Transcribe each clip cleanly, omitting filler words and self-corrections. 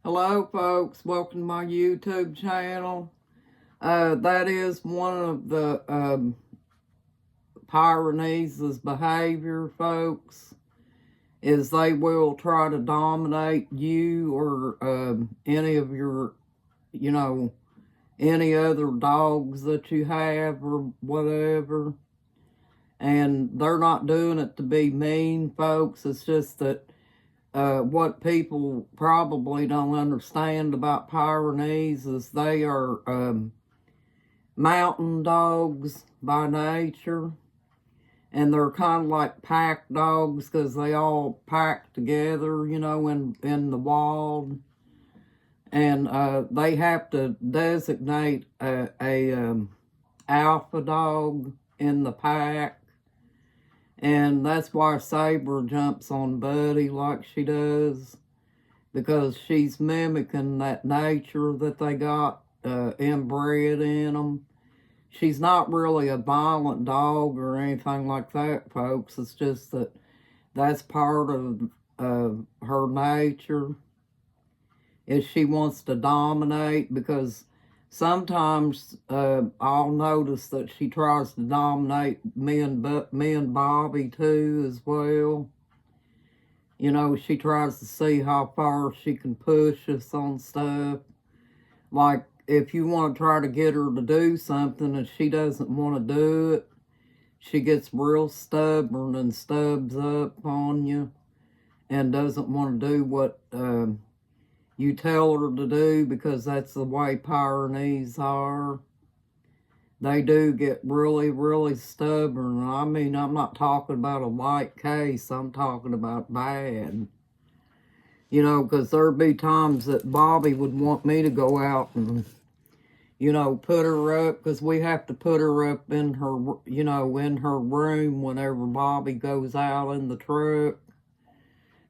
Hello, folks. Welcome to my YouTube channel. That is one of the Pyrenees' behavior, folks, is they will try to dominate you or any of your, any other dogs that you have or whatever. And they're not doing it to be mean, folks. It's just that what people probably don't understand about Pyrenees is they are mountain dogs by nature, and they're kind of like pack dogs because they all pack together, in the wild, and they have to designate a alpha dog in the pack. And that's why Saber jumps on Buddy like she does, because she's mimicking that nature that they got inbred in them. She's not really a violent dog or anything like that, folks. It's just that that's part of her nature, is she wants to dominate, because sometimes I'll notice that she tries to dominate me and Bobby too as well. She tries to see how far she can push us on stuff. Like, if you want to try to get her to do something and she doesn't want to do it, she gets real stubborn and stubs up on you and doesn't want to do what you tell her to do, because that's the way Pyrenees are. They do get really, really stubborn. I mean, I'm not talking about a light case. I'm talking about bad. Because there'd be times that Bobby would want me to go out and, put her up, because we have to put her up in her, in her room whenever Bobby goes out in the truck,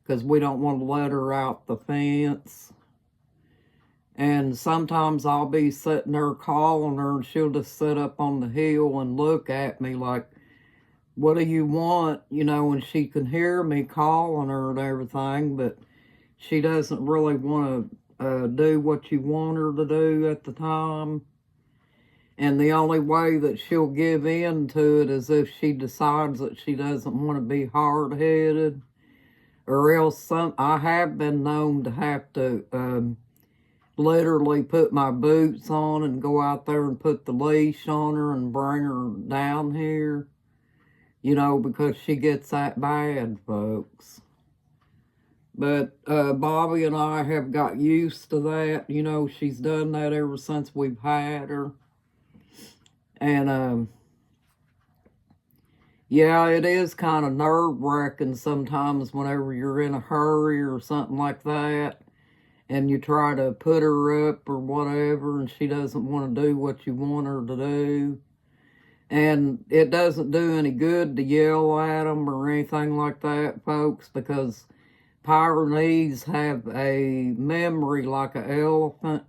because we don't want to let her out the fence. And sometimes I'll be sitting there calling her, and she'll just sit up on the hill and look at me like, what do you want? And she can hear me calling her and everything, but she doesn't really want to do what you want her to do at the time. And the only way that she'll give in to it is if she decides that she doesn't want to be hard-headed, or else I have been known to have to literally put my boots on and go out there and put the leash on her and bring her down here, because she gets that bad, folks. But Bobby and I have got used to that. She's done that ever since we've had her. And yeah, it is kind of nerve-wracking sometimes whenever you're in a hurry or something like that, and you try to put her up or whatever, and she doesn't want to do what you want her to do. And it doesn't do any good to yell at them or anything like that, folks, because Pyrenees have a memory like an elephant.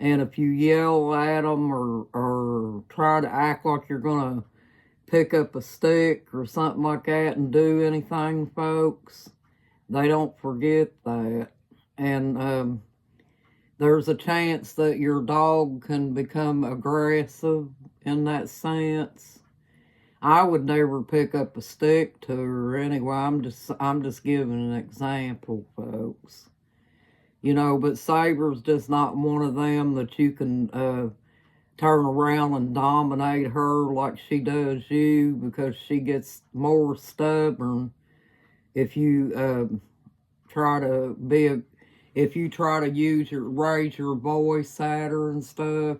And if you yell at them or try to act like you're going to pick up a stick or something like that and do anything, folks, they don't forget that. And there's a chance that your dog can become aggressive in that sense. I would never pick up a stick to her anyway. I'm just giving an example, folks. But Saber's just not one of them that you can turn around and dominate her like she does you, because she gets more stubborn if you try to raise your voice at her and stuff,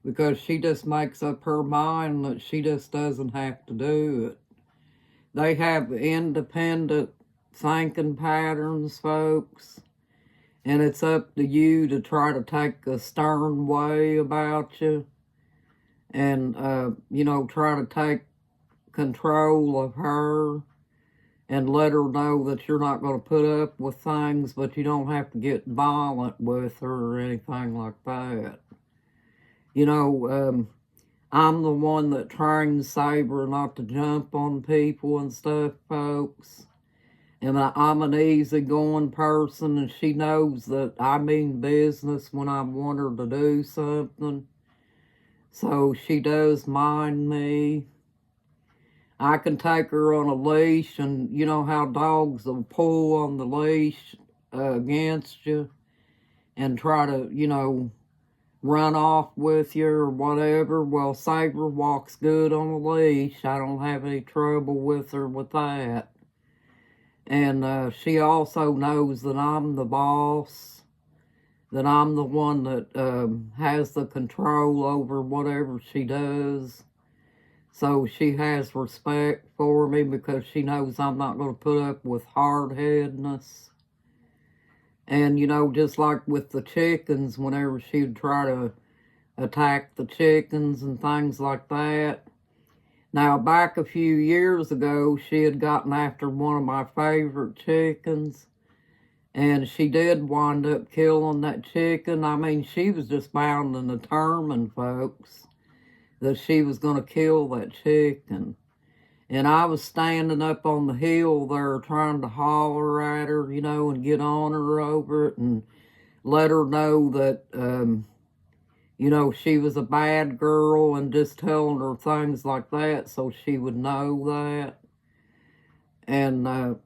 because she just makes up her mind that she just doesn't have to do it. They have independent thinking patterns, folks, and it's up to you to try to take a stern way about you and, try to take control of her and let her know that you're not going to put up with things, but you don't have to get violent with her or anything like that. I'm the one that trains Saber not to jump on people and stuff, folks. And I'm an easygoing person, and she knows that I mean business when I want her to do something. So she does mind me. I can take her on a leash, and you know how dogs will pull on the leash against you and try to, run off with you or whatever. Well, Saber walks good on a leash. I don't have any trouble with her with that. And she also knows that I'm the boss, that I'm the one that has the control over whatever she does. So she has respect for me because she knows I'm not going to put up with hard-headedness. And, just like with the chickens, whenever she'd try to attack the chickens and things like that. Now, back a few years ago, she had gotten after one of my favorite chickens, and she did wind up killing that chicken. I mean, she was just bound and determined, folks, that she was going to kill that chicken. And I was standing up on the hill there trying to holler at her, and get on her over it and let her know that, she was a bad girl, and just telling her things like that so she would know that. And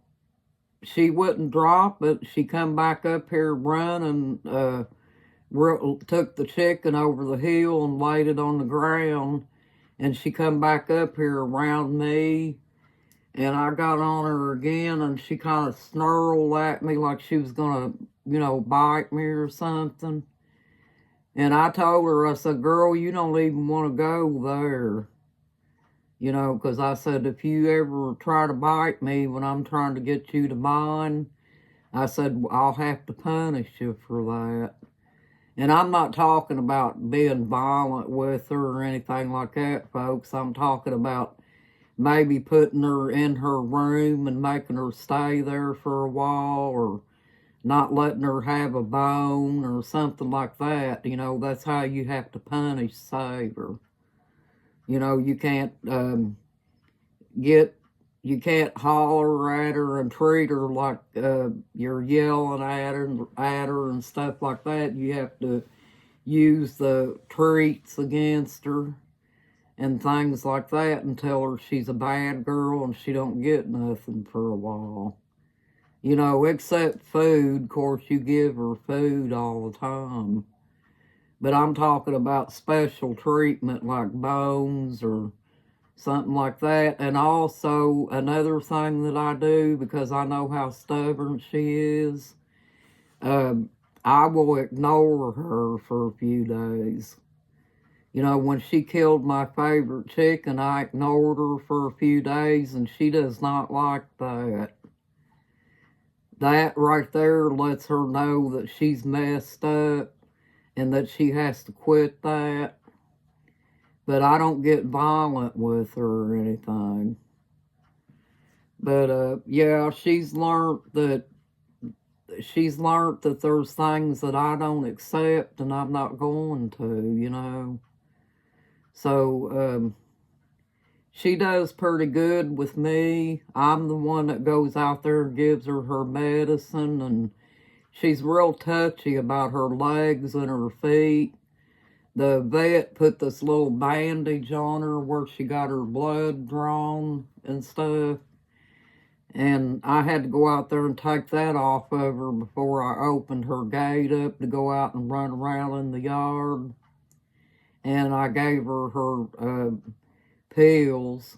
she wouldn't drop it. She come back up here running, took the chicken over the hill and laid it on the ground, and she come back up here around me, and I got on her again, and she kind of snarled at me like she was gonna, bite me or something. And I told her, I said, girl, you don't even want to go there. Because I said, if you ever try to bite me when I'm trying to get you to mine, I said, I'll have to punish you for that. And I'm not talking about being violent with her or anything like that, folks. I'm talking about maybe putting her in her room and making her stay there for a while, or not letting her have a bone or something like that. That's how you have to punish Saber. You can't you can't holler at her and treat her like you're yelling at her and stuff like that. You have to use the treats against her and things like that and tell her she's a bad girl and she don't get nothing for a while. Except food. Of course, you give her food all the time. But I'm talking about special treatment like bones or something like that. And also, another thing that I do, because I know how stubborn she is, I will ignore her for a few days. When she killed my favorite chicken, I ignored her for a few days, and she does not like that. That right there lets her know that she's messed up and that she has to quit that. But I don't get violent with her or anything. But yeah, she's learned that there's things that I don't accept and I'm not going to, So she does pretty good with me. I'm the one that goes out there and gives her medicine, and she's real touchy about her legs and her feet. The vet put this little bandage on her where she got her blood drawn and stuff. And I had to go out there and take that off of her before I opened her gate up to go out and run around in the yard. And I gave her pills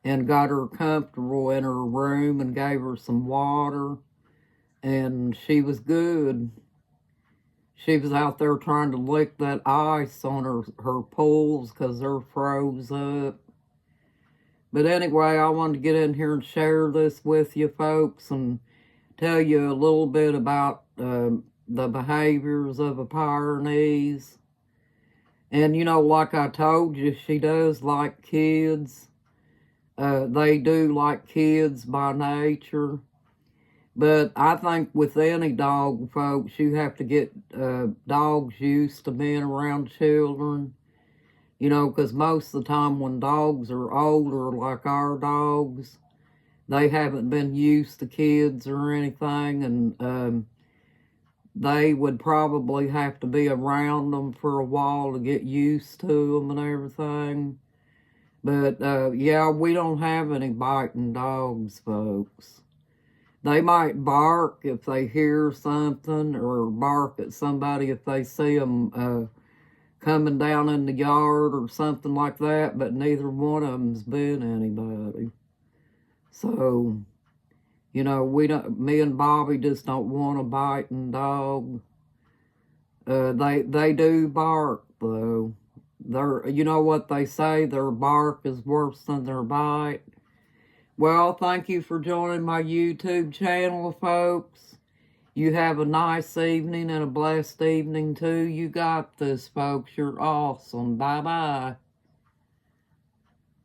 and got her comfortable in her room and gave her some water. And she was good. She was out there trying to lick that ice on her pools because they're froze up. But anyway, I wanted to get in here and share this with you folks and tell you a little bit about the behaviors of a Pyrenees. And like I told you, she does like kids. They do like kids by nature. But I think with any dog, folks, you have to get dogs used to being around children. Because most of the time when dogs are older, like our dogs, they haven't been used to kids or anything, and they would probably have to be around them for a while to get used to them and everything. But yeah, we don't have any biting dogs, folks. They might bark if they hear something, or bark at somebody if they see them coming down in the yard or something like that, but neither one of them's been anybody. So, you know, me and Bobby just don't want a biting dog. They do bark though. You know what they say, their bark is worse than their bite. Well, thank you for joining my YouTube channel, folks. You have a nice evening and a blessed evening too. You got this, folks. You're awesome. Bye-bye.